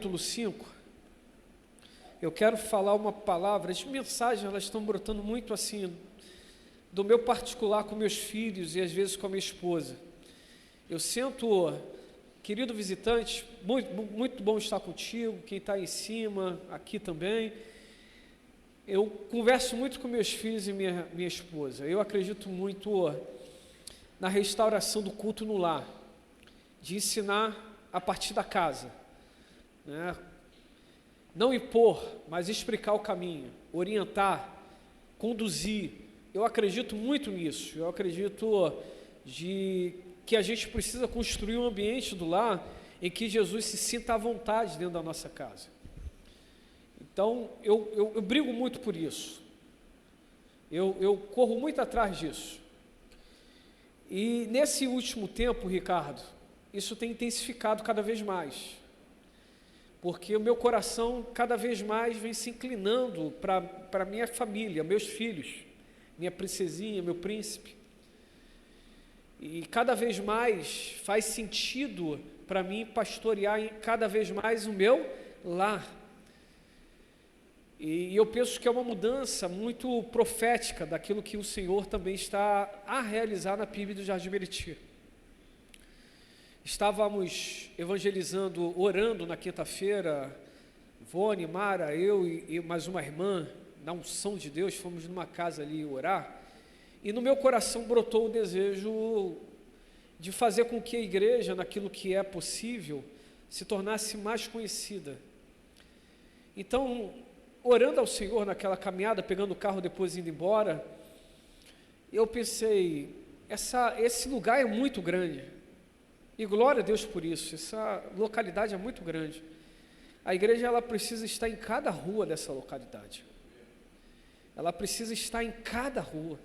Capítulo 5, eu quero falar uma palavra. As mensagens, elas estão brotando muito assim, do meu particular com meus filhos e às vezes com a minha esposa. Eu sinto, querido visitante, muito bom estar contigo, quem está aí em cima, aqui também. Eu converso muito com meus filhos e minha esposa. Eu acredito muito na restauração do culto no lar, de ensinar a partir da casa. Não impor, mas explicar o caminho, orientar, conduzir. Eu acredito muito nisso. Eu acredito que a gente precisa construir um ambiente do lar em que Jesus se sinta à vontade dentro da nossa casa. Então, eu brigo muito por isso. Eu corro muito atrás disso. E nesse último tempo, Ricardo, isso tem intensificado cada vez mais. Porque o meu coração cada vez mais vem se inclinando para minha família, meus filhos, minha princesinha, meu príncipe. E cada vez mais faz sentido para mim pastorear cada vez mais o meu lar. E eu penso que é uma mudança muito profética daquilo que o Senhor também está a realizar na PIB do Jardim Meriti. Estávamos evangelizando, orando na quinta-feira, Ivone, Mara, eu e mais uma irmã, na unção de Deus, fomos numa casa ali orar, e no meu coração brotou o desejo de fazer com que a igreja, naquilo que é possível, se tornasse mais conhecida. Então, orando ao Senhor naquela caminhada, pegando o carro depois indo embora, eu pensei, esse lugar é muito grande. E glória a Deus por isso, essa localidade é muito grande. A igreja, ela precisa estar em cada rua dessa localidade. Ela precisa estar em cada rua.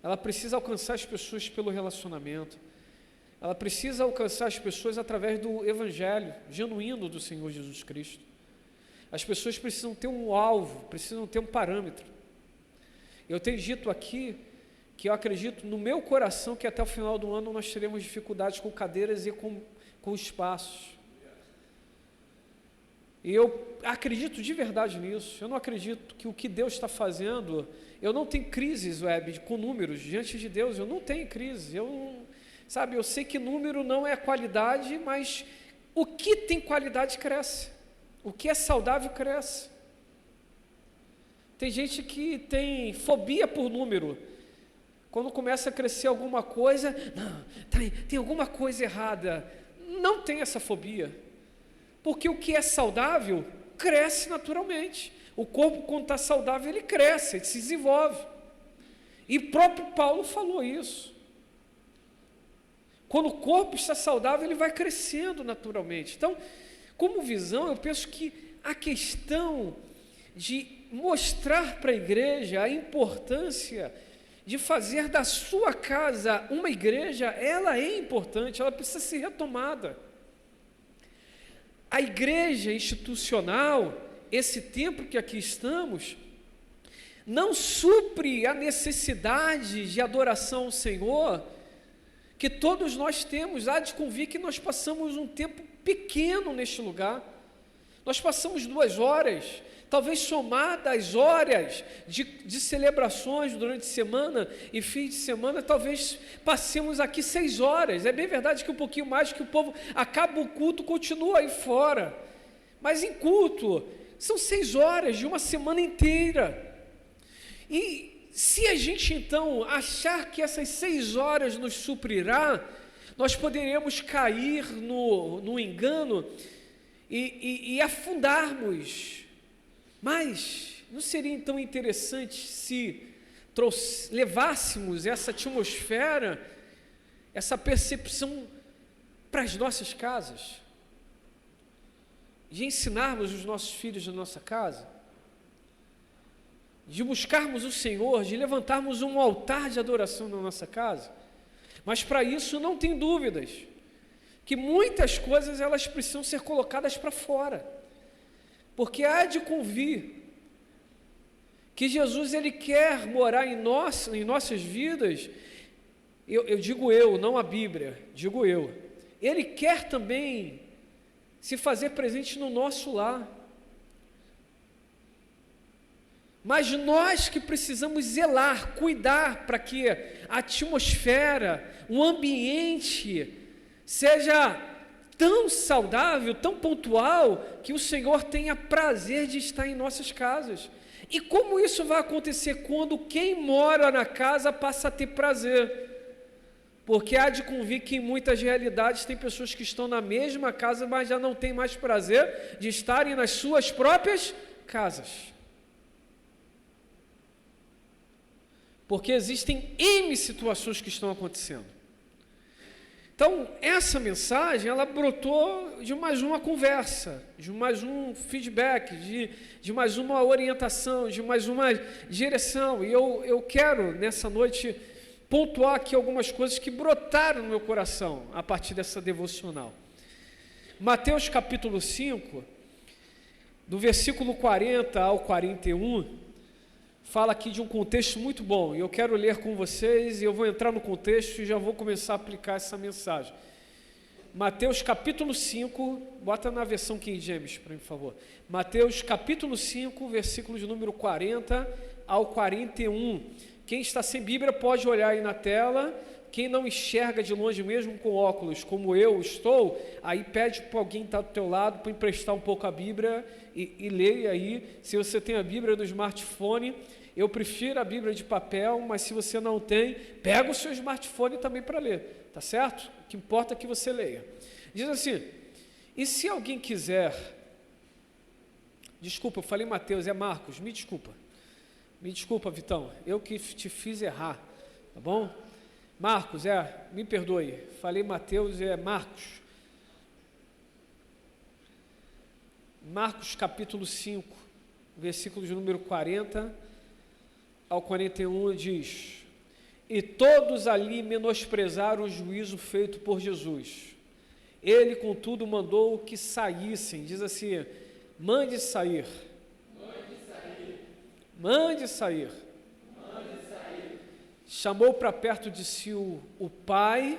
Ela precisa alcançar as pessoas pelo relacionamento. Ela precisa alcançar as pessoas através do evangelho genuíno do Senhor Jesus Cristo. As pessoas precisam ter um alvo, precisam ter um parâmetro. Eu tenho dito aqui que eu acredito no meu coração que até o final do ano nós teremos dificuldades com cadeiras e com espaços. E eu acredito de verdade nisso. Eu não acredito que o que Deus está fazendo, eu não tenho crises, com números, diante de Deus, eu não tenho crise. Eu sei que número não é qualidade, mas o que tem qualidade cresce. O que é saudável cresce. Tem gente que tem fobia por número. Quando começa a crescer alguma coisa, não, tem alguma coisa errada. Não tem essa fobia. Porque o que é saudável, cresce naturalmente. O corpo, quando está saudável, ele cresce, ele se desenvolve. E o próprio Paulo falou isso. Quando o corpo está saudável, ele vai crescendo naturalmente. Então, como visão, eu penso que a questão de mostrar para a igreja a importância de fazer da sua casa uma igreja, ela é importante, ela precisa ser retomada. A igreja institucional, esse tempo que aqui estamos, não supre a necessidade de adoração ao Senhor, que todos nós temos. Há de convir que nós passamos um tempo pequeno neste lugar. Nós passamos 2 horas, talvez somada às horas de celebrações durante a semana e fim de semana, talvez passemos aqui 6 horas. É bem verdade que um pouquinho mais, que o povo acaba o culto, continua aí fora. Mas em culto, são 6 horas de uma semana inteira. E se a gente então achar que essas 6 horas nos suprirá, nós poderemos cair no engano e afundarmos. Mas não seria então interessante se levássemos essa atmosfera, essa percepção para as nossas casas? De ensinarmos os nossos filhos na nossa casa? De buscarmos o Senhor, de levantarmos um altar de adoração na nossa casa? Mas para isso não tem dúvidas que muitas coisas elas precisam ser colocadas para fora, porque há de convir que Jesus, ele quer morar em nossas vidas. Eu digo não a Bíblia, digo eu. Ele quer também se fazer presente no nosso lar. Mas nós que precisamos zelar, cuidar para que a atmosfera, o ambiente seja tão saudável, tão pontual, que o Senhor tenha prazer de estar em nossas casas. E como isso vai acontecer quando quem mora na casa passa a ter prazer? Porque há de convir que em muitas realidades tem pessoas que estão na mesma casa, mas já não têm mais prazer de estarem nas suas próprias casas. Porque existem N situações que estão acontecendo. Então, essa mensagem, ela brotou de mais uma conversa, de mais um feedback, de mais uma orientação, de mais uma direção. E eu quero, nessa noite, pontuar aqui algumas coisas que brotaram no meu coração a partir dessa devocional. Mateus capítulo 5, do versículo 40 ao 41, fala aqui de um contexto muito bom, e eu quero ler com vocês, e eu vou entrar no contexto e já vou começar a aplicar essa mensagem. Mateus capítulo 5, bota na versão King James para mim, por favor. Mateus capítulo 5, versículos de número 40 ao 41. Quem está sem Bíblia pode olhar aí na tela. Quem não enxerga de longe mesmo com óculos, como eu estou, aí pede para alguém estar do teu lado para emprestar um pouco a Bíblia e leia aí. Se você tem a Bíblia no smartphone, eu prefiro a Bíblia de papel, mas se você não tem, pega o seu smartphone também para ler, tá certo? O que importa é que você leia. Diz assim: e se alguém quiser, desculpa, eu falei Mateus, é Marcos, me desculpa, Vitão, eu que te fiz errar, tá bom? Marcos, me perdoe, falei Mateus, é Marcos. Marcos capítulo 5, versículos de número 40 ao 41 diz: e todos ali menosprezaram o juízo feito por Jesus. Ele, contudo, mandou que saíssem, diz assim, mande sair. Chamou para perto de si o pai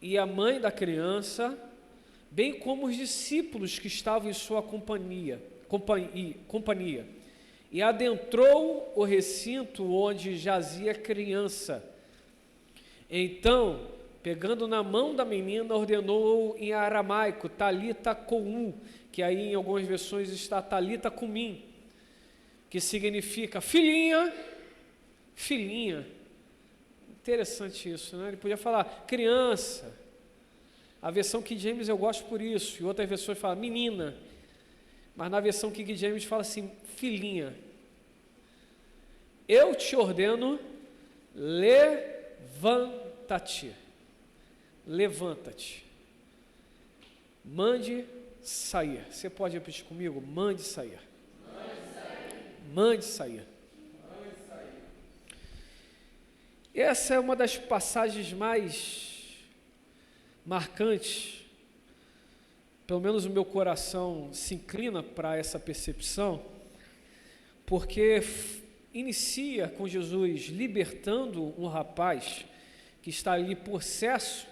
e a mãe da criança, bem como os discípulos que estavam em sua companhia, e adentrou o recinto onde jazia a criança. Então, pegando na mão da menina, ordenou em aramaico, Talita koum, que aí em algumas versões está Talita cumim, que significa filhinha. Interessante isso, né? Ele podia falar criança. A versão King James eu gosto por isso, e outras versões falam menina, mas na versão King James fala assim, filhinha. Eu te ordeno, levanta-te. Mande sair. Você pode repetir comigo? Mande sair. Essa é uma das passagens mais marcantes, pelo menos o meu coração se inclina para essa percepção, porque inicia com Jesus libertando um rapaz que está ali possesso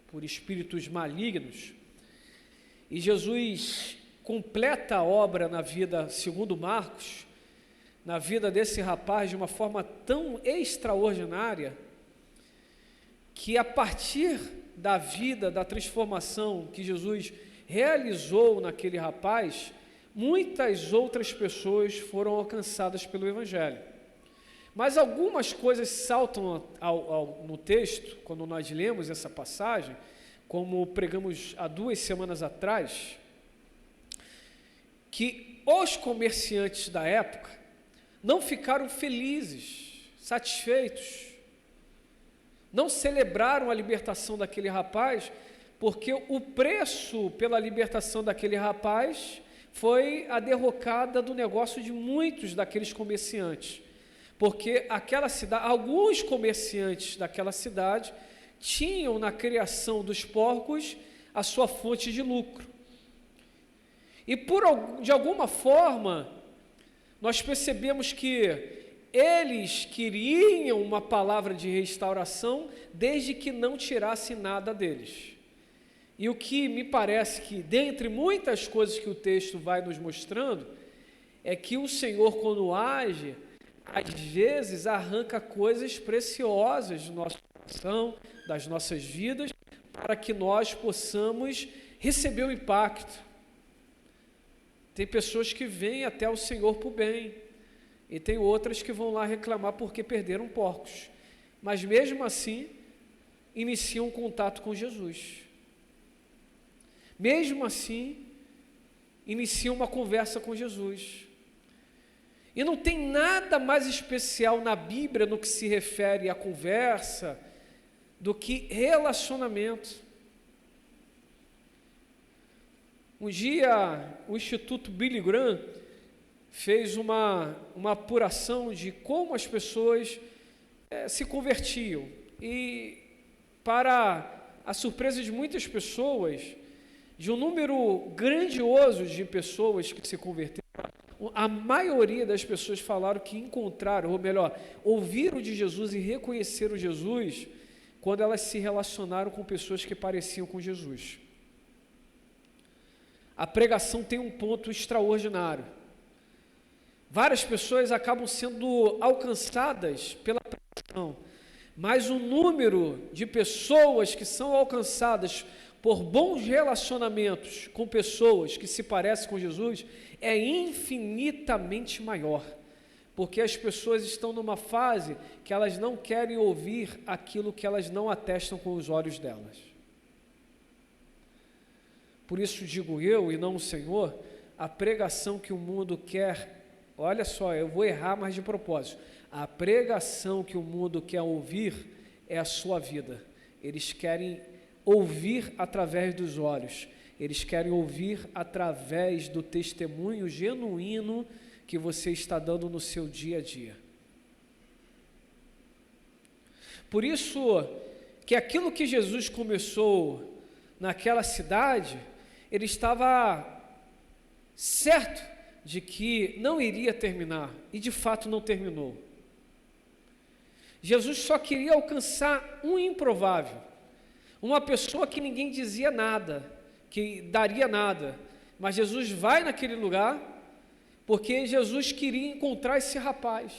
por espíritos malignos, e Jesus completa a obra na vida, segundo Marcos, na vida desse rapaz de uma forma tão extraordinária, que a partir da vida, da transformação que Jesus realizou naquele rapaz, muitas outras pessoas foram alcançadas pelo Evangelho. Mas algumas coisas saltam no texto, quando nós lemos essa passagem, como pregamos há 2 semanas atrás, que os comerciantes da época não ficaram felizes, satisfeitos, não celebraram a libertação daquele rapaz, porque o preço pela libertação daquele rapaz foi a derrocada do negócio de muitos daqueles comerciantes, porque aquela cidade, alguns comerciantes daquela cidade tinham na criação dos porcos a sua fonte de lucro, e de alguma forma nós percebemos que eles queriam uma palavra de restauração desde que não tirasse nada deles. E o que me parece que, dentre muitas coisas que o texto vai nos mostrando, é que o Senhor, quando age, às vezes arranca coisas preciosas do nosso coração, das nossas vidas, para que nós possamos receber o impacto. Tem pessoas que vêm até o Senhor por bem, e tem outras que vão lá reclamar porque perderam porcos, mas mesmo assim iniciam um contato com Jesus. Mesmo assim, iniciam uma conversa com Jesus. E não tem nada mais especial na Bíblia no que se refere à conversa do que relacionamento. Um dia, o Instituto Billy Graham fez uma apuração de como as pessoas se convertiam. E, para a surpresa de muitas pessoas, de um número grandioso de pessoas que se converteram, a maioria das pessoas falaram que encontraram, ou melhor, ouviram de Jesus e reconheceram Jesus quando elas se relacionaram com pessoas que pareciam com Jesus. A pregação tem um ponto extraordinário. Várias pessoas acabam sendo alcançadas pela pregação, mas o número de pessoas que são alcançadas por bons relacionamentos com pessoas que se parecem com Jesus é infinitamente maior, porque as pessoas estão numa fase que elas não querem ouvir aquilo que elas não atestam com os olhos delas. Por isso digo eu, e não o Senhor, a pregação que o mundo quer, olha só, eu vou errar, mas de propósito, a pregação que o mundo quer ouvir é a sua vida. Eles querem ouvir através dos olhos, eles querem ouvir através do testemunho genuíno que você está dando no seu dia a dia. Por isso que aquilo que Jesus começou naquela cidade, ele estava certo de que não iria terminar, e de fato não terminou. Jesus só queria alcançar um improvável, uma pessoa que ninguém dizia nada, que daria nada, mas Jesus vai naquele lugar, porque Jesus queria encontrar esse rapaz.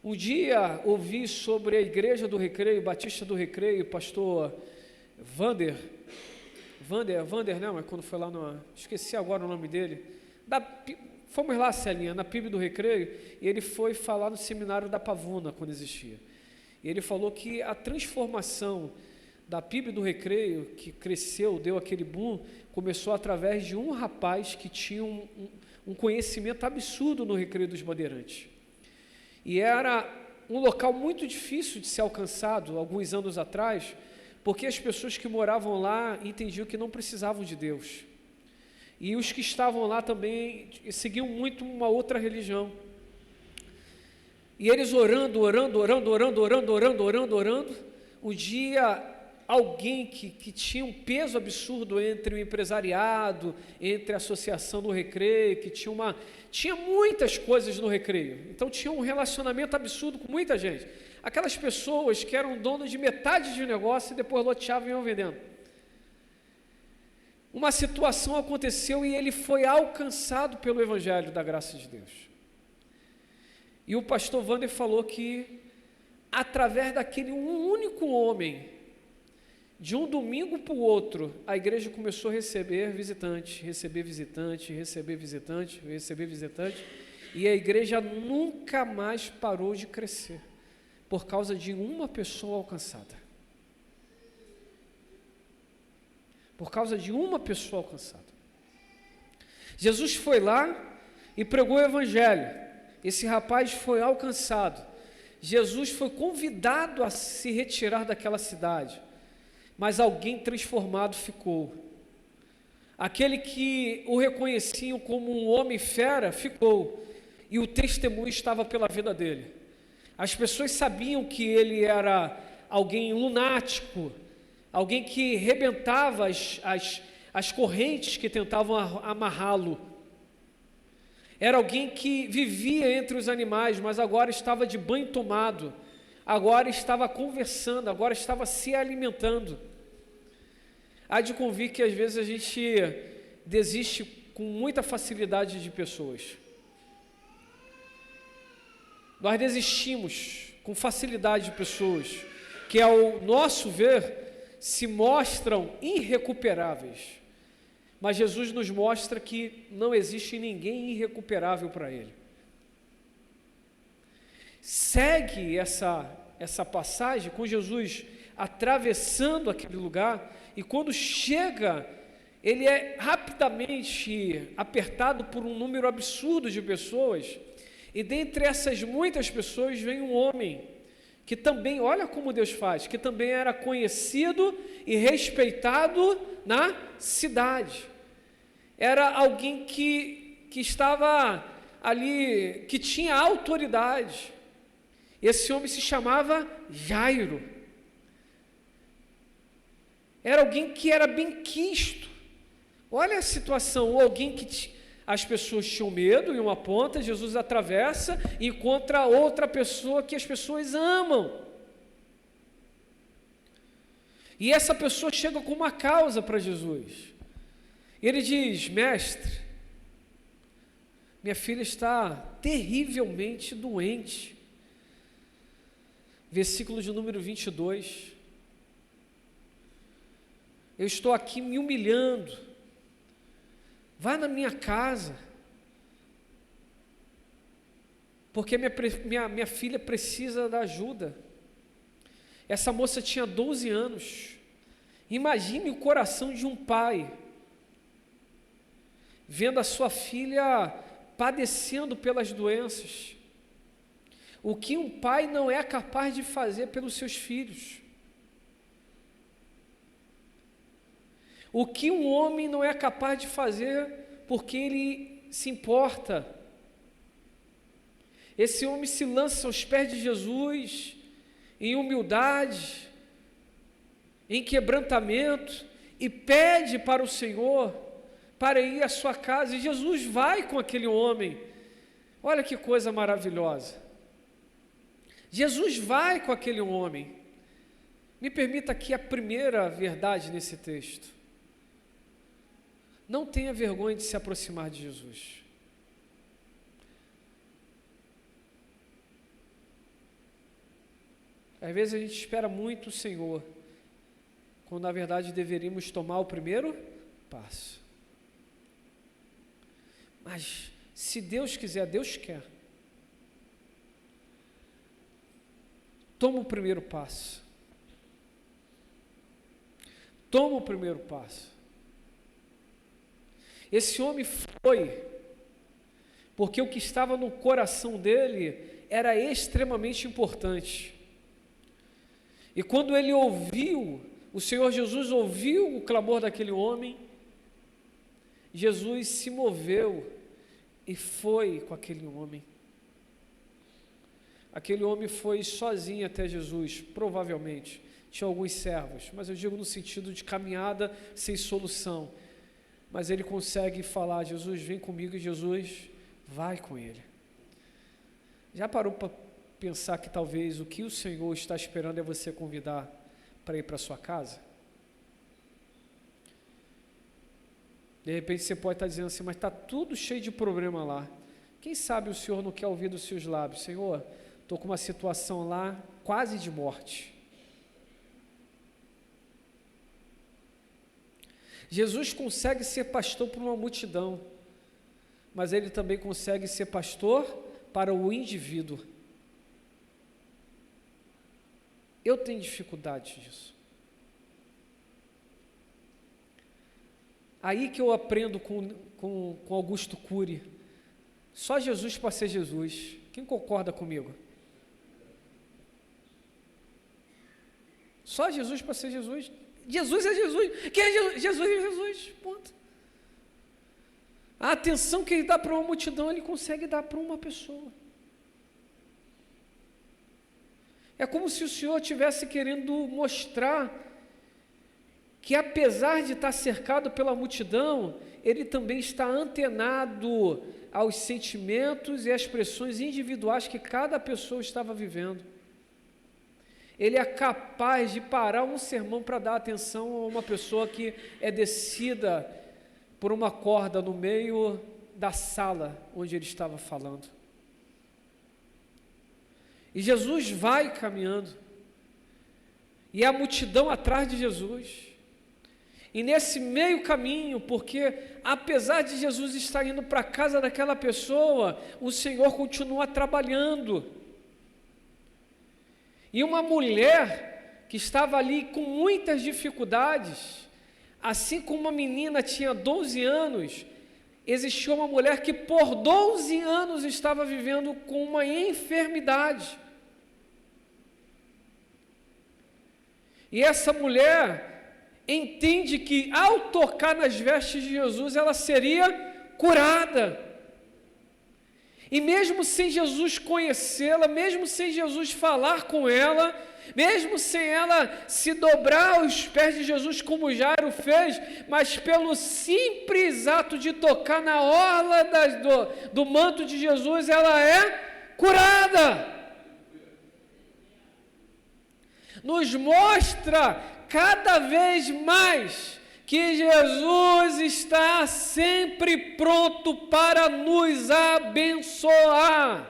Um dia ouvi sobre a igreja do Recreio, Batista do Recreio, pastor Vander, não, mas quando foi lá, esqueci agora o nome dele, fomos lá, Celinha, na PIB do Recreio, e ele foi falar no seminário da Pavuna, quando existia. E ele falou que a transformação da PIB do Recreio, que cresceu, deu aquele boom, começou através de um rapaz que tinha um conhecimento absurdo no Recreio dos Bandeirantes. E era um local muito difícil de ser alcançado, alguns anos atrás, porque as pessoas que moravam lá entendiam que não precisavam de Deus. E os que estavam lá também seguiam muito uma outra religião. E eles orando, um dia alguém que tinha um peso absurdo entre o empresariado, entre a associação do Recreio, que tinha muitas coisas no Recreio, então tinha um relacionamento absurdo com muita gente. Aquelas pessoas que eram donas de metade de negócio e depois loteavam e iam vendendo. Uma situação aconteceu e ele foi alcançado pelo Evangelho da graça de Deus. E o pastor Wander falou que, através daquele único homem, de um domingo para o outro, a igreja começou a receber visitante, e a igreja nunca mais parou de crescer, por causa de uma pessoa alcançada. Por causa de uma pessoa alcançada. Jesus foi lá e pregou o Evangelho. Esse rapaz foi alcançado. Jesus foi convidado a se retirar daquela cidade, mas alguém transformado ficou. Aquele que o reconheciam como um homem fera ficou, e o testemunho estava pela vida dele. As pessoas sabiam que ele era alguém lunático, alguém que rebentava as correntes que tentavam amarrá-lo. Era alguém que vivia entre os animais, mas agora estava de banho tomado, agora estava conversando, agora estava se alimentando. há de convir que às vezes a gente desiste com muita facilidade de pessoas. Nós desistimos com facilidade de pessoas que, ao nosso ver, se mostram irrecuperáveis. Mas Jesus nos mostra que não existe ninguém irrecuperável para Ele. Segue essa passagem com Jesus atravessando aquele lugar, e quando chega, ele é rapidamente apertado por um número absurdo de pessoas, e dentre essas muitas pessoas vem um homem, que também, olha como Deus faz, que também era conhecido e respeitado na cidade. Era alguém que estava ali, que tinha autoridade. Esse homem se chamava Jairo. Era alguém que era benquisto. Olha a situação, alguém que as pessoas tinham medo em uma ponta, Jesus atravessa e encontra outra pessoa que as pessoas amam. E essa pessoa chega com uma causa para Jesus. Ele diz: mestre, minha filha está terrivelmente doente. Versículo de número 22. Eu estou aqui me humilhando. Vá na minha casa, porque minha filha precisa da ajuda. Essa moça tinha 12 anos. Imagine o coração de um pai, vendo a sua filha padecendo pelas doenças. O que um pai não é capaz de fazer pelos seus filhos. O que um homem não é capaz de fazer porque ele se importa. Esse homem se lança aos pés de Jesus em humildade, em quebrantamento, e pede para o Senhor para ir à sua casa, e Jesus vai com aquele homem. Olha que coisa maravilhosa. Jesus vai com aquele homem. Me permita aqui a primeira verdade nesse texto. Não tenha vergonha de se aproximar de Jesus. Às vezes a gente espera muito o Senhor, quando na verdade deveríamos tomar o primeiro passo. Mas se Deus quiser, Deus quer. Toma o primeiro passo. Toma o primeiro passo. Esse homem foi, porque o que estava no coração dele era extremamente importante. E quando ele ouviu, o Senhor Jesus ouviu o clamor daquele homem, Jesus se moveu e foi com aquele homem. Aquele homem foi sozinho até Jesus, provavelmente. Tinha alguns servos, mas eu digo no sentido de caminhada sem solução. Mas ele consegue falar: Jesus, vem comigo, e Jesus vai com ele. Já parou para pensar que talvez o que o Senhor está esperando é você convidar para ir para a sua casa? De repente você pode estar dizendo assim: mas está tudo cheio de problema lá. Quem sabe o Senhor não quer ouvir dos seus lábios: Senhor, estou com uma situação lá quase de morte. Jesus consegue ser pastor para uma multidão, mas ele também consegue ser pastor para o indivíduo. Eu tenho dificuldade disso. Aí que eu aprendo com Augusto Cury. Só Jesus para ser Jesus. Quem concorda comigo? Só Jesus para ser Jesus. Jesus é Jesus. Quem é Jesus? Jesus é Jesus. Ponto. A atenção que ele dá para uma multidão, ele consegue dar para uma pessoa. É como se o Senhor estivesse querendo mostrar que, apesar de estar cercado pela multidão, ele também está antenado aos sentimentos e às pressões individuais que cada pessoa estava vivendo. ele é capaz de parar um sermão para dar atenção a uma pessoa que é descida por uma corda no meio da sala onde ele estava falando. E Jesus vai caminhando, e a multidão atrás de Jesus. E nesse meio caminho, porque apesar de Jesus estar indo para a casa daquela pessoa, o Senhor continua trabalhando. E uma mulher que estava ali com muitas dificuldades, assim como uma menina tinha 12 anos, existia uma mulher que por 12 anos estava vivendo com uma enfermidade. E essa mulher entende que ao tocar nas vestes de Jesus, ela seria curada. E mesmo sem Jesus conhecê-la, mesmo sem Jesus falar com ela, mesmo sem ela se dobrar aos pés de Jesus como Jairo fez, mas pelo simples ato de tocar na orla do manto de Jesus, ela é curada. Nos mostra cada vez mais que Jesus está sempre pronto para nos abençoar.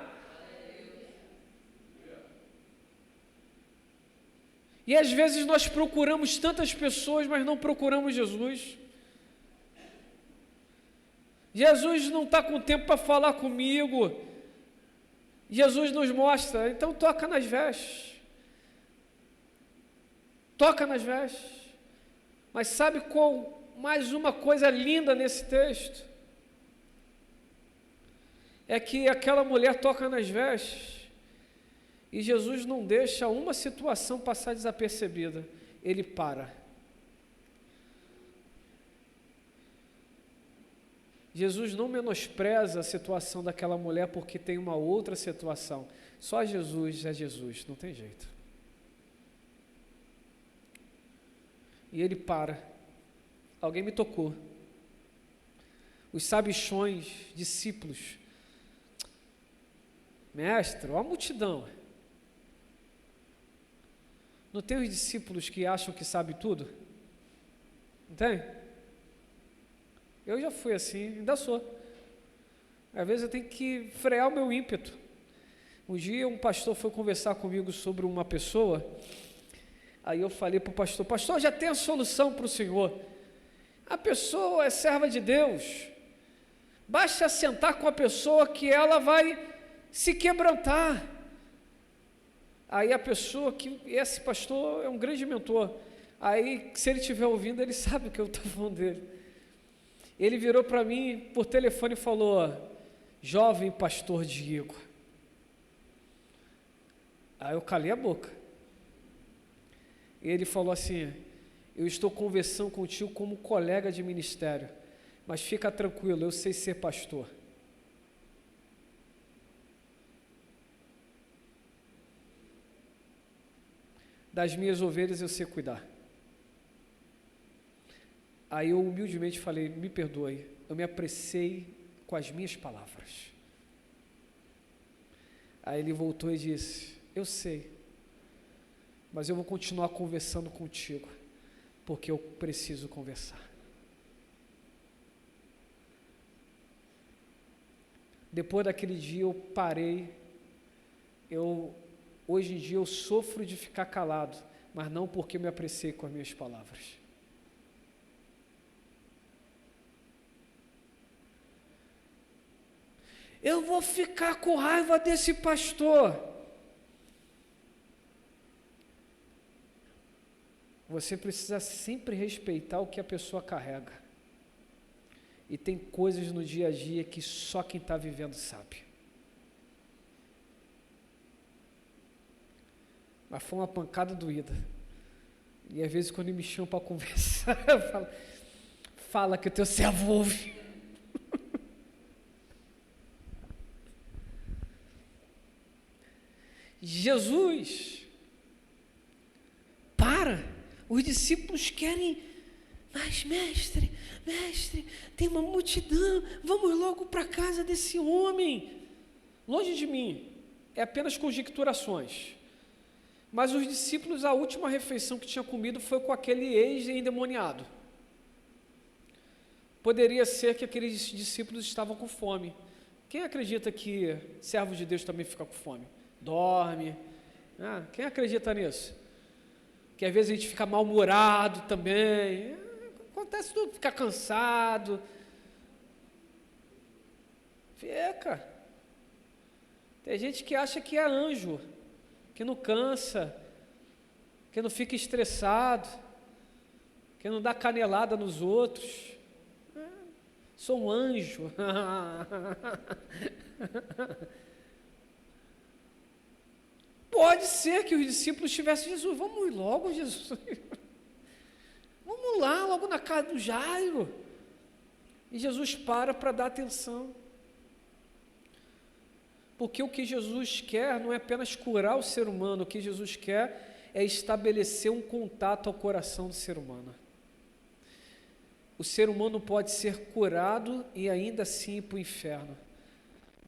E às vezes nós procuramos tantas pessoas, mas não procuramos Jesus. Jesus não está com tempo para falar comigo. Jesus nos mostra, então toca nas vestes. Toca nas vestes. Mas sabe qual mais uma coisa linda nesse texto? É que aquela mulher toca nas vestes e Jesus não deixa uma situação passar desapercebida. Ele para. Jesus não menospreza a situação daquela mulher porque tem uma outra situação. Só Jesus é Jesus, não tem jeito. E ele para. Alguém me tocou. Os sabichões, discípulos. Mestre, olha a multidão. Não tem os discípulos que acham que sabem tudo? Não tem? Eu já fui assim, ainda sou. Às vezes eu tenho que frear o meu ímpeto. Um dia um pastor foi conversar comigo sobre uma pessoa. Aí eu falei para o pastor, pastor, já tem a solução para o senhor. A pessoa é serva de Deus. Basta sentar com a pessoa que ela vai se quebrantar. Aí a pessoa que, esse pastor é um grande mentor. Aí, se ele estiver ouvindo, ele sabe o que eu estou falando dele. Ele virou para mim por telefone e falou, jovem pastor Diego. Aí eu calei a boca. Ele falou assim, eu estou conversando contigo como colega de ministério, mas fica tranquilo, eu sei ser pastor. Das minhas ovelhas eu sei cuidar. Aí eu humildemente falei, me perdoe, eu me apressei com as minhas palavras. Aí ele voltou e disse, eu sei, mas eu vou continuar conversando contigo, porque eu preciso conversar. Depois daquele dia eu parei, hoje em dia eu sofro de ficar calado, mas não porque eu me apressei com as minhas palavras. Eu vou ficar com raiva desse pastor. Você precisa sempre respeitar o que a pessoa carrega. E tem coisas no dia a dia que só quem está vivendo sabe. Mas foi uma pancada doída. E às vezes quando me chamam para conversar, eu falo, fala que o teu servo ouve. Jesus, para. Os discípulos querem, mas mestre, tem uma multidão, vamos logo para a casa desse homem. Longe de mim, é apenas conjecturações. Mas os discípulos, a última refeição que tinha comido foi com aquele ex-endemoniado. Poderia ser que aqueles discípulos estavam com fome. Quem acredita que servos de Deus também ficam com fome? Dorme. Quem acredita nisso? Que às vezes a gente fica mal-humorado também. Acontece tudo, fica cansado. Fica. Tem gente que acha que é anjo, que não cansa, que não fica estressado, que não dá canelada nos outros. Sou um anjo. Pode ser que os discípulos tivessem Jesus. Vamos ir logo, Jesus. Vamos lá, logo na casa do Jairo. E Jesus para dar atenção. Porque o que Jesus quer não é apenas curar o ser humano, o que Jesus quer é estabelecer um contato ao coração do ser humano. O ser humano pode ser curado e ainda assim ir para o inferno.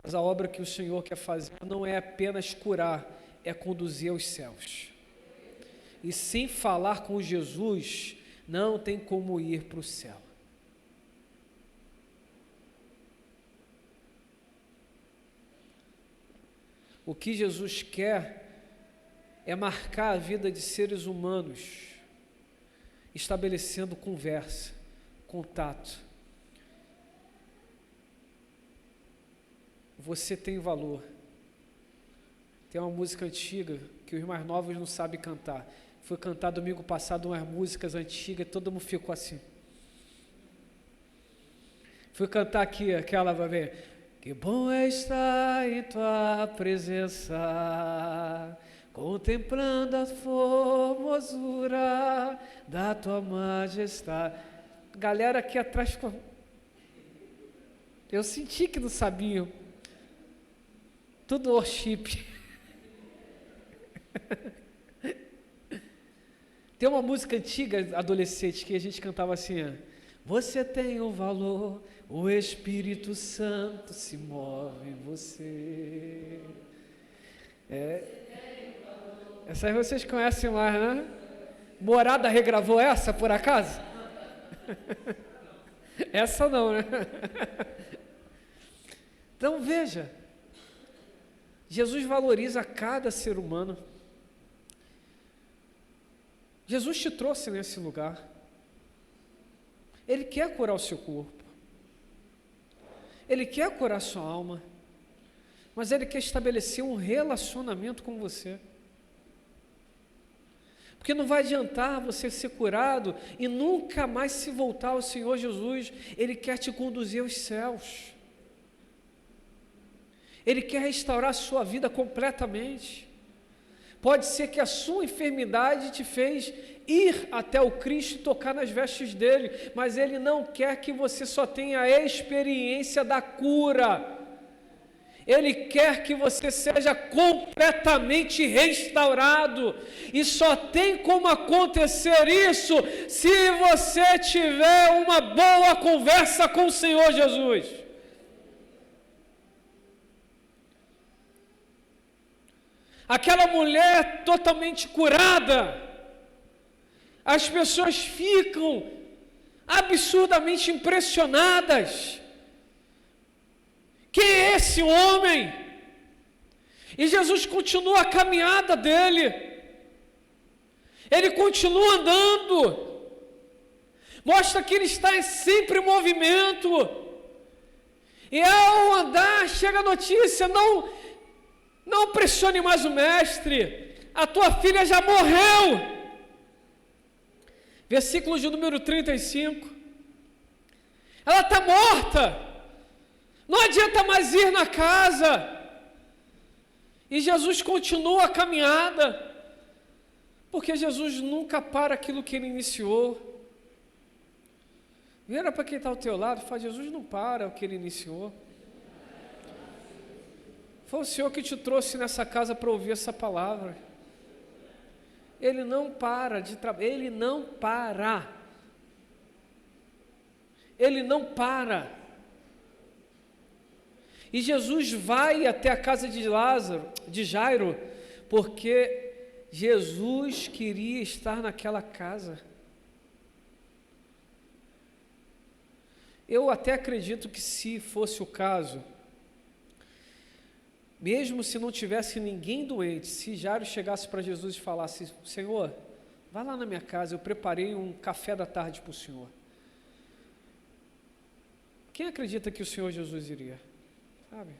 Mas a obra que o Senhor quer fazer não é apenas curar, é conduzir aos céus. E sem falar com Jesus, não tem como ir para o céu. O que Jesus quer é marcar a vida de seres humanos, estabelecendo conversa, contato. Você tem valor. Tem uma música antiga que os mais novos não sabem cantar. Foi cantar domingo passado umas músicas antigas, todo mundo ficou assim. Fui cantar aqui aquela, vai ver. Que bom é estar em tua presença, contemplando a formosura da tua majestade. Galera aqui atrás ficou. Eu senti que não sabiam. Tudo worship. Tem uma música antiga, adolescente, que a gente cantava assim: você tem um valor, o Espírito Santo se move em você. Essa aí vocês conhecem mais, né? Morada regravou essa, por acaso? Essa não, né? Então veja, Jesus valoriza cada ser humano. Jesus te trouxe nesse lugar. Ele quer curar o seu corpo. Ele quer curar a sua alma. Mas Ele quer estabelecer um relacionamento com você. Porque não vai adiantar você ser curado e nunca mais se voltar ao Senhor Jesus. Ele quer te conduzir aos céus. Ele quer restaurar a sua vida completamente. Pode ser que a sua enfermidade te fez ir até o Cristo e tocar nas vestes dele, mas Ele não quer que você só tenha a experiência da cura. Ele quer que você seja completamente restaurado, e só tem como acontecer isso se você tiver uma boa conversa com o Senhor Jesus. Aquela mulher totalmente curada, as pessoas ficam absurdamente impressionadas. Quem é esse homem? E Jesus continua a caminhada dele. Ele continua andando. Mostra que ele está sempre em movimento. E ao andar, chega a notícia: não pressione mais o mestre, a tua filha já morreu. Versículo de número 35. Ela está morta. Não adianta mais ir na casa. E Jesus continua a caminhada, porque Jesus nunca para aquilo que Ele iniciou. Vira para quem está ao teu lado e fala: Jesus não para o que Ele iniciou. Foi o Senhor que te trouxe nessa casa para ouvir essa palavra. Ele não para de trabalhar. Ele não para. Ele não para. E Jesus vai até a casa de Jairo, porque Jesus queria estar naquela casa. Eu até acredito que, se fosse o caso, mesmo se não tivesse ninguém doente, se Jairo chegasse para Jesus e falasse: Senhor, vai lá na minha casa, eu preparei um café da tarde para o Senhor. Quem acredita que o Senhor Jesus iria? Sabe?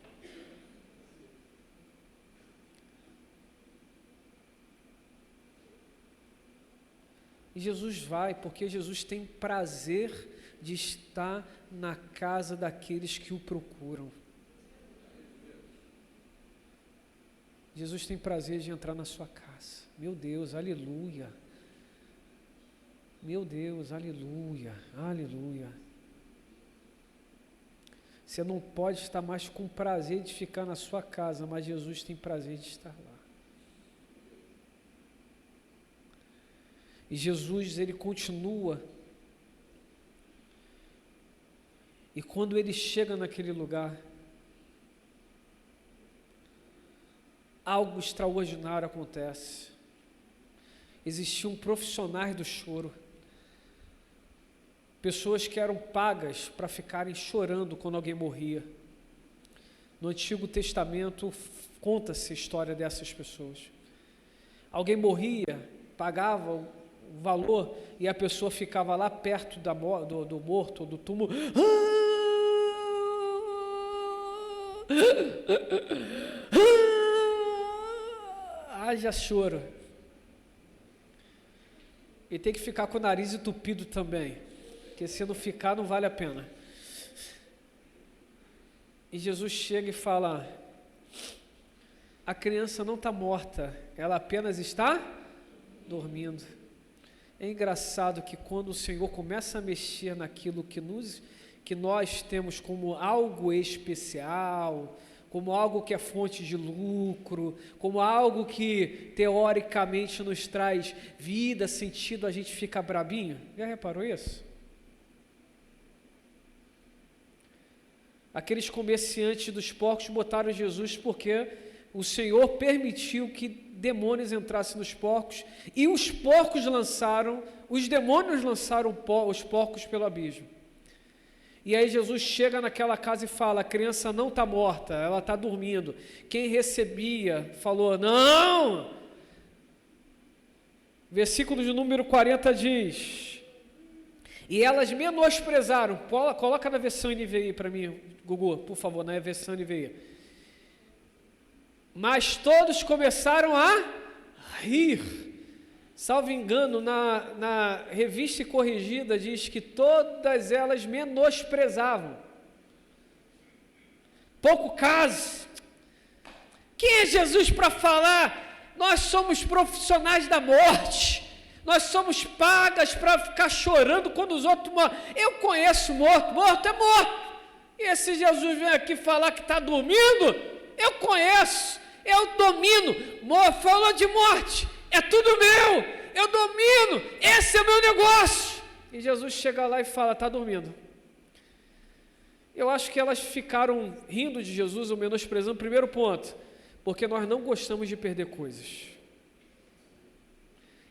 E Jesus vai, porque Jesus tem prazer de estar na casa daqueles que o procuram. Jesus tem prazer de entrar na sua casa. Meu Deus, aleluia. Meu Deus, aleluia, aleluia. Você não pode estar mais com prazer de ficar na sua casa, mas Jesus tem prazer de estar lá. E Jesus, ele continua. E quando ele chega naquele lugar, algo extraordinário acontece. Existiam profissionais do choro, pessoas que eram pagas para ficarem chorando quando alguém morria. No Antigo Testamento conta-se a história dessas pessoas. Alguém morria, pagava o valor e a pessoa ficava lá perto do morto, do túmulo. Haja choro. E tem que ficar com o nariz entupido também, porque se não ficar não vale a pena. E Jesus chega e fala: a criança não está morta, ela apenas está dormindo. É engraçado que quando o Senhor começa a mexer naquilo que nós temos como algo especial, como algo que é fonte de lucro, como algo que teoricamente nos traz vida, sentido, a gente fica brabinho. Já reparou isso? Aqueles comerciantes dos porcos botaram Jesus porque o Senhor permitiu que demônios entrassem nos porcos, e os demônios lançaram os porcos pelo abismo. E aí Jesus chega naquela casa e fala: a criança não está morta, ela está dormindo. Quem recebia falou: não! Versículo de número 40 diz: e elas menosprezaram. Coloca na versão NVI para mim, Gugu, por favor, na versão NVI. Mas todos começaram a rir. Salvo engano, na Revista e Corrigida diz que todas elas menosprezavam. Pouco caso. Quem é Jesus para falar? Nós somos profissionais da morte. Nós somos pagas para ficar chorando quando os outros morrem. Eu conheço morto, morto é morto. E esse Jesus vem aqui falar que está dormindo? Eu conheço, eu domino. Falou de morte, é tudo meu, eu domino, esse é o meu negócio. E Jesus chega lá e fala: está dormindo. Eu acho que elas ficaram rindo de Jesus ou menosprezando. Primeiro ponto, porque nós não gostamos de perder coisas.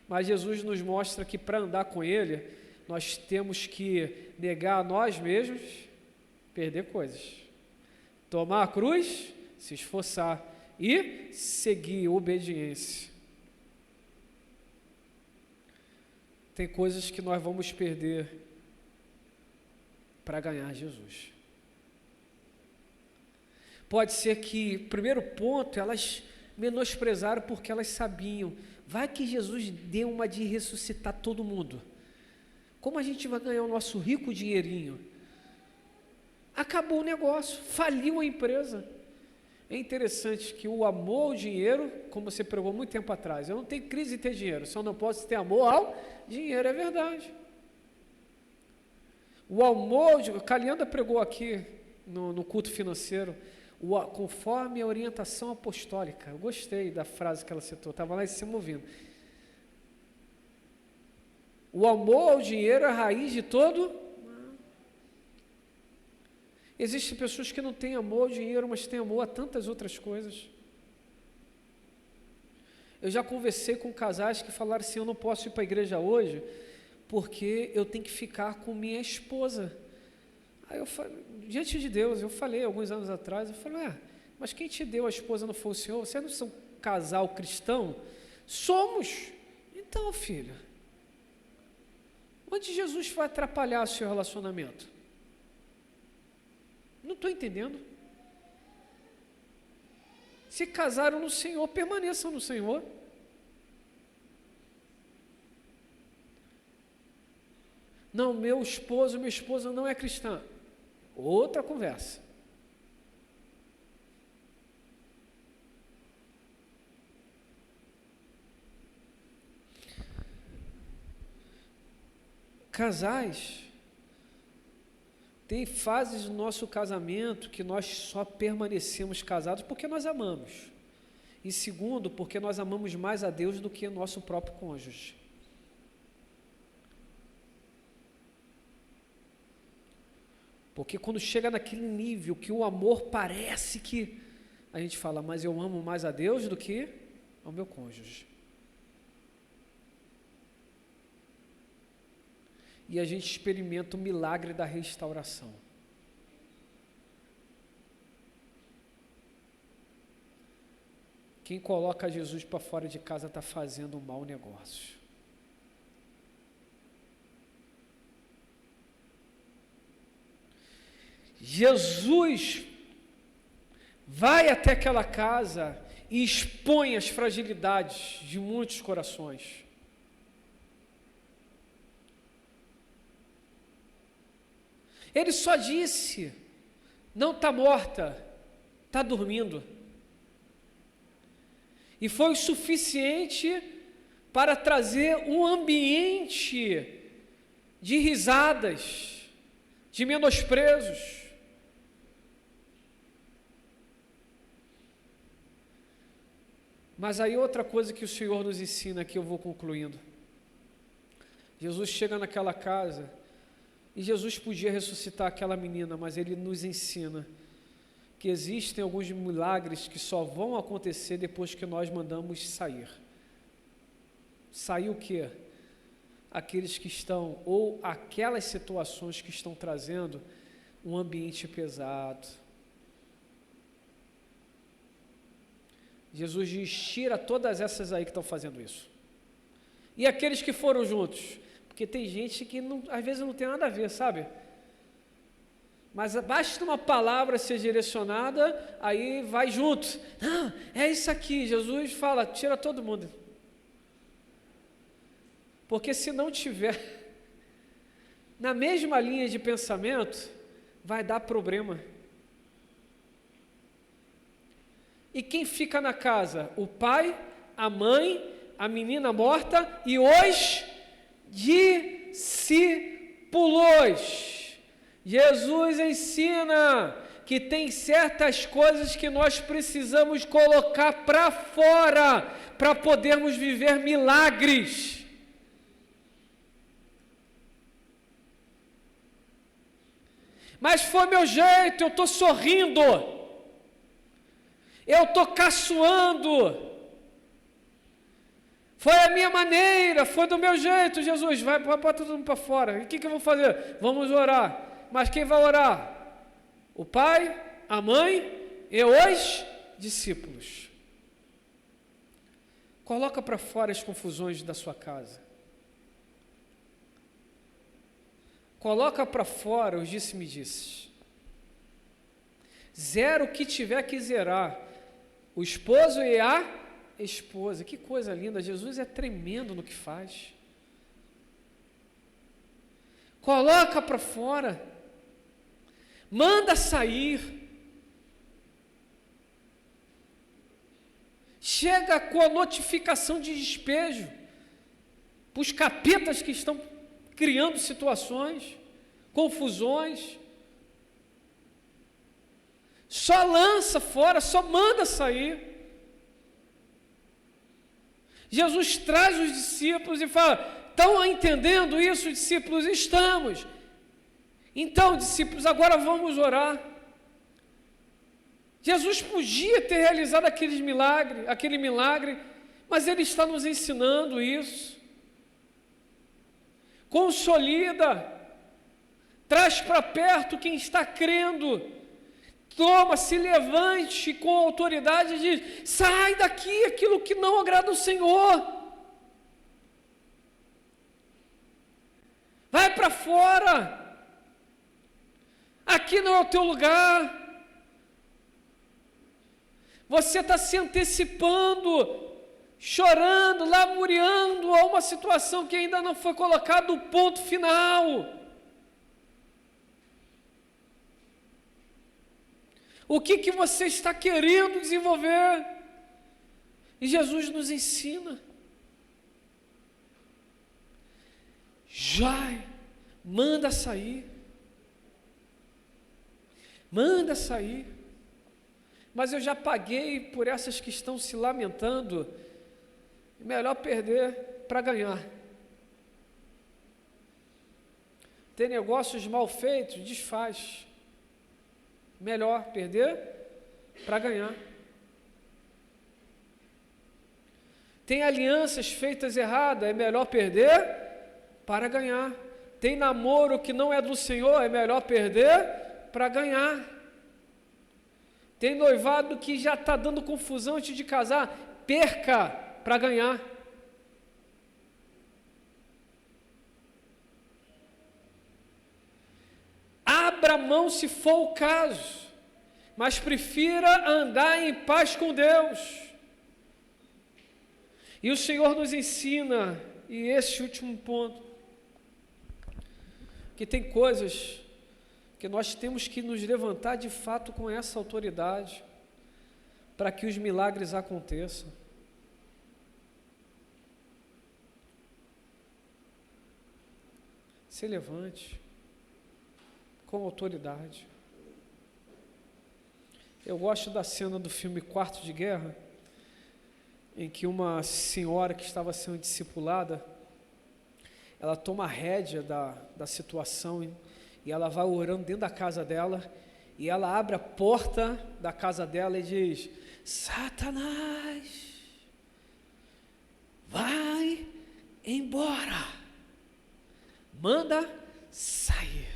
Mas Jesus nos mostra que para andar com Ele, nós temos que negar a nós mesmos, perder coisas, tomar a cruz, se esforçar e seguir obediência. Tem coisas que nós vamos perder para ganhar Jesus. Pode ser que, primeiro ponto, elas menosprezaram porque elas sabiam. Vai que Jesus deu uma de ressuscitar todo mundo. Como a gente vai ganhar o nosso rico dinheirinho? Acabou o negócio, faliu a empresa. É interessante que o amor ao dinheiro, como você pregou muito tempo atrás, eu não tenho crise de ter dinheiro, só não posso ter amor ao dinheiro, é verdade. O amor, Calianda pregou aqui no culto financeiro, conforme a orientação apostólica. Eu gostei da frase que ela citou, estava lá em cima ouvindo. O amor ao dinheiro é a raiz de todo. Existem pessoas que não têm amor ao dinheiro, mas têm amor a tantas outras coisas. Eu já conversei com casais que falaram assim, eu não posso ir para a igreja hoje, porque eu tenho que ficar com minha esposa. Aí eu falei, diante de Deus, eu falei alguns anos atrás, eu falei, mas quem te deu a esposa não foi o Senhor? Vocês não são um casal cristão? Somos. Então, filho, onde Jesus vai atrapalhar o seu relacionamento? Não estou entendendo. Se casaram no Senhor, permaneçam no Senhor. Não, minha esposa não é cristã. Outra conversa. Casais, tem fases do nosso casamento que nós só permanecemos casados porque nós amamos. E segundo, porque nós amamos mais a Deus do que o nosso próprio cônjuge. Porque quando chega naquele nível que o amor parece que a gente fala, mas eu amo mais a Deus do que ao meu cônjuge. E a gente experimenta o milagre da restauração. Quem coloca Jesus para fora de casa está fazendo um mau negócio. Jesus vai até aquela casa e expõe as fragilidades de muitos corações. Ele só disse, não está morta, está dormindo. E foi o suficiente para trazer um ambiente de risadas, de menosprezos. Mas aí outra coisa que o Senhor nos ensina, que eu vou concluindo. Jesus chega naquela casa, e Jesus podia ressuscitar aquela menina, mas Ele nos ensina que existem alguns milagres que só vão acontecer depois que nós mandamos sair. Sair o quê? Aqueles que estão, ou aquelas situações que estão trazendo um ambiente pesado. Jesus diz, tira todas essas aí que estão fazendo isso. E aqueles que foram juntos? Porque tem gente que não, às vezes não tem nada a ver, sabe? Mas basta uma palavra ser direcionada, aí vai junto. Não, é isso aqui. Jesus fala, tira todo mundo. Porque se não tiver na mesma linha de pensamento, vai dar problema. E quem fica na casa? O pai, a mãe, a menina morta e os discípulos. Jesus ensina que tem certas coisas que nós precisamos colocar para fora para podermos viver milagres. Mas foi meu jeito, eu estou sorrindo, eu estou caçoando. Foi a minha maneira, foi do meu jeito. Jesus, vai todo mundo para fora. O que eu vou fazer? Vamos orar. Mas quem vai orar? O pai, a mãe e os discípulos. Coloca para fora as confusões da sua casa. Coloca para fora os disse-me-disses. Zero o que tiver que zerar. O esposo e a esposa. Que coisa linda. Jesus é tremendo no que faz. Coloca para fora. Manda sair. Chega com a notificação de despejo para os capetas que estão criando situações, confusões. Só lança fora, só manda sair. Jesus traz os discípulos e fala, estão entendendo isso, discípulos? Estamos. Então, discípulos, agora vamos orar. Jesus podia ter realizado aquele milagre, Mas Ele está nos ensinando isso. Consolida, traz para perto quem está crendo, toma, se levante com autoridade e diz: sai daqui aquilo que não agrada ao Senhor. Vai para fora, aqui não é o teu lugar. Você está se antecipando, chorando, lamuriando a uma situação que ainda não foi colocado o ponto final. O que você está querendo desenvolver? E Jesus nos ensina. Já manda sair. Manda sair. Mas eu já paguei por essas que estão se lamentando. Melhor perder para ganhar. Ter negócios mal feitos, desfaz. Melhor perder para ganhar. Tem alianças feitas erradas, é melhor perder para ganhar. Tem namoro que não é do Senhor, é melhor perder para ganhar. Tem noivado que já está dando confusão antes de casar, perca para ganhar. Abra mão se for o caso, mas prefira andar em paz com Deus. E o Senhor nos ensina, e esse último ponto, que tem coisas que nós temos que nos levantar de fato com essa autoridade, para que os milagres aconteçam. Se levante com autoridade. Eu gosto da cena do filme Quarto de Guerra, em que uma senhora que estava sendo discipulada, ela toma a rédea da situação e ela vai orando dentro da casa dela, e ela abre a porta da casa dela e diz: Satanás, vai embora, manda sair.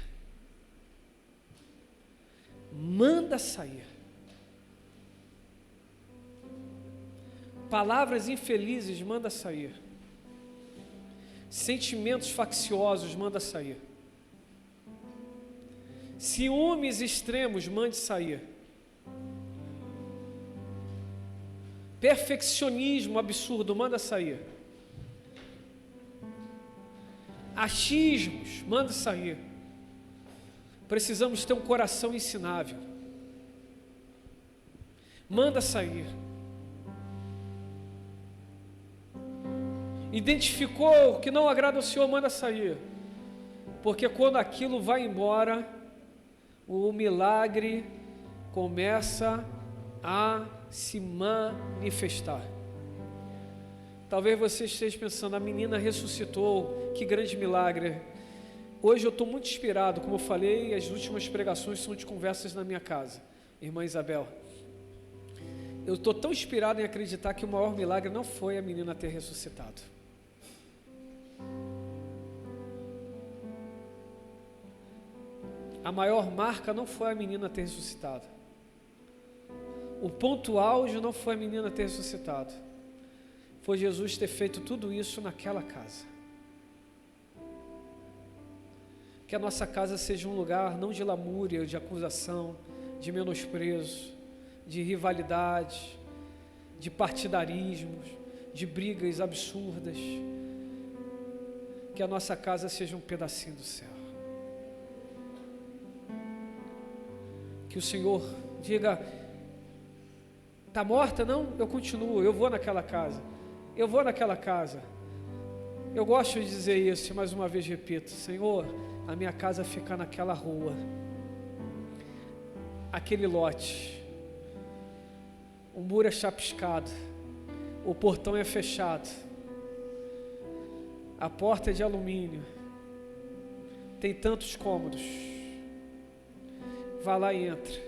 Manda sair. Palavras infelizes, manda sair. Sentimentos facciosos, manda sair. Ciúmes extremos, mande sair. Perfeccionismo absurdo, manda sair. Achismos, manda sair. Precisamos ter um coração ensinável. Manda sair. Identificou que não agrada ao Senhor, manda sair. Porque quando aquilo vai embora, o milagre começa a se manifestar. Talvez você esteja pensando: a menina ressuscitou, que grande milagre. Hoje eu estou muito inspirado, como eu falei, as últimas pregações são de conversas na minha casa, irmã Isabel. Eu estou tão inspirado em acreditar que o maior milagre não foi a menina ter ressuscitado. A maior marca não foi a menina ter ressuscitado. O ponto auge não foi a menina ter ressuscitado. Foi Jesus ter feito tudo isso naquela casa. Que a nossa casa seja um lugar não de lamúria, de acusação, de menosprezo, de rivalidade, de partidarismos, de brigas absurdas. Que a nossa casa seja um pedacinho do céu. Que o Senhor diga: está morta? Não, eu continuo, eu vou naquela casa. Eu vou naquela casa. Eu gosto de dizer isso, mais uma vez repito: Senhor, a minha casa fica naquela rua, aquele lote, o muro é chapiscado, o portão é fechado, a porta é de alumínio, tem tantos cômodos. Vá lá e entra.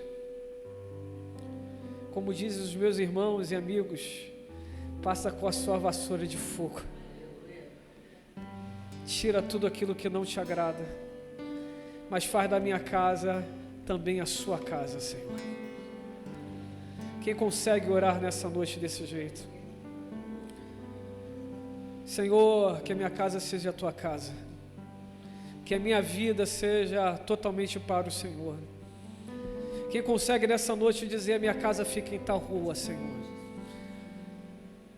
Como dizem os meus irmãos e amigos, passa com a sua vassoura de fogo. Tira tudo aquilo que não te agrada, mas faz da minha casa também a sua casa, Senhor. Quem consegue orar nessa noite desse jeito? Senhor, que a minha casa seja a tua casa, que a minha vida seja totalmente para o Senhor. Quem consegue nessa noite dizer: a minha casa fica em tal rua, Senhor.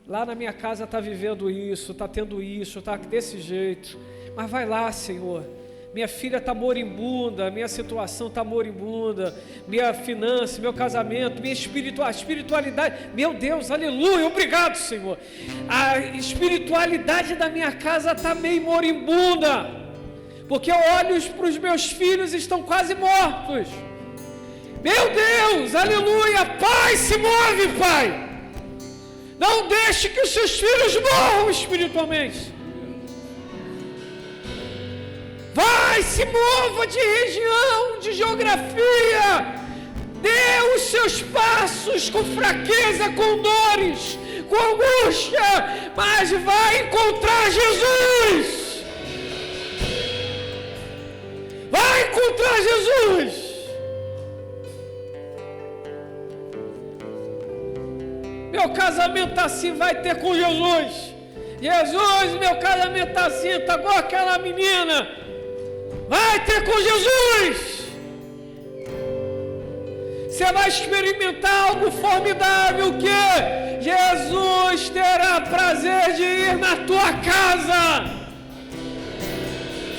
Lá na minha casa está vivendo isso, está tendo isso, está desse jeito. Mas vai lá, Senhor. Minha filha está moribunda, minha situação está moribunda, minha finança, meu casamento, minha espiritualidade, meu Deus, aleluia, obrigado, Senhor. A espiritualidade da minha casa está meio moribunda, porque olhos para os meus filhos estão quase mortos. Meu Deus, aleluia, Pai, se move, Pai. Não deixe que os seus filhos morram espiritualmente. Vai, se mova de região, de geografia. Dê os seus passos com fraqueza, com dores, com angústia, mas vai encontrar Jesus. Vai encontrar Jesus. Meu casamento está assim, vai ter com Jesus. Jesus, meu casamento está assim, está igual aquela menina. Vai ter com Jesus. Você vai experimentar algo formidável, que Jesus terá prazer de ir na tua casa.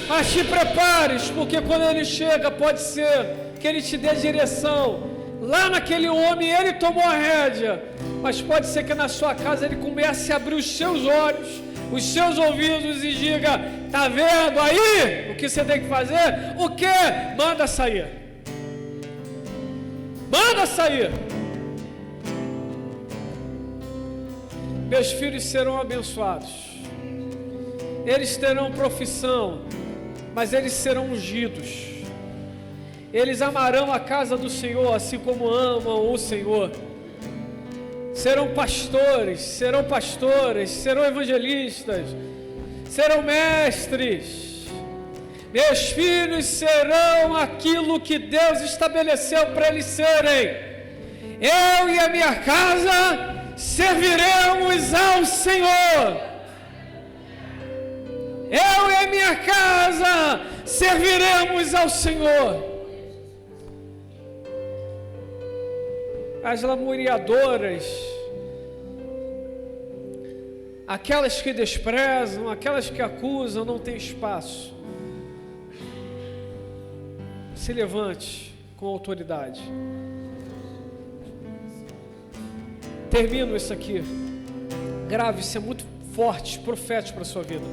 Mas te prepares, porque quando Ele chega, pode ser que Ele te dê direção. Lá naquele homem, Ele tomou a rédea, mas pode ser que na sua casa Ele comece a abrir os seus olhos, os seus ouvidos e diga: tá vendo aí o que você tem que fazer? O que? Manda sair. Manda sair. Meus filhos serão abençoados. Eles terão profissão, mas eles serão ungidos. Eles amarão a casa do Senhor, assim como amam o Senhor. Serão pastores, serão pastoras, serão evangelistas, serão mestres. Meus filhos serão aquilo que Deus estabeleceu para eles serem. Eu e a minha casa serviremos ao Senhor. Eu e a minha casa serviremos ao Senhor. As lamuriadoras, aquelas que desprezam, aquelas que acusam, não têm espaço. Se levante com autoridade. Termino isso aqui. Grave, isso é muito forte, profético para a sua vida.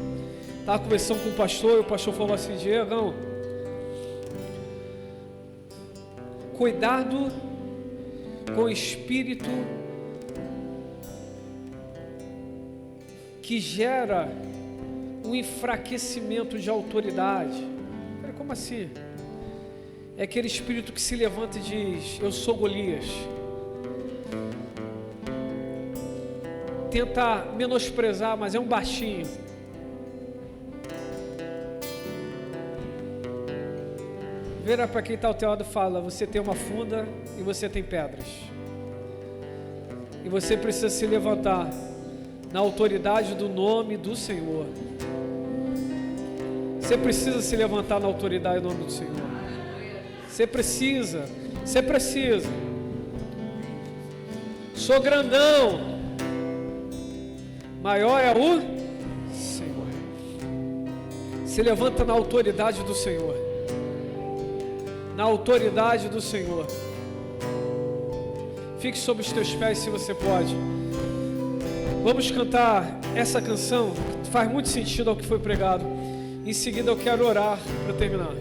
Estava conversando com o pastor, e o pastor falou assim: Diego, cuidado com o espírito que gera um enfraquecimento de autoridade. Como assim? É aquele espírito que se levanta e diz: eu sou Golias. Tenta menosprezar, mas é um baixinho. Vira para quem está ao teu lado e fala: você tem uma funda e você tem pedras. E você precisa se levantar na autoridade do nome do Senhor. Você precisa se levantar na autoridade do nome do Senhor. Você precisa. Sou grandão. Maior é o Senhor. Se levanta na autoridade do Senhor. Na autoridade do Senhor. Fique sobre os teus pés se você pode. Vamos cantar essa canção que faz muito sentido ao que foi pregado. Em seguida eu quero orar para terminar.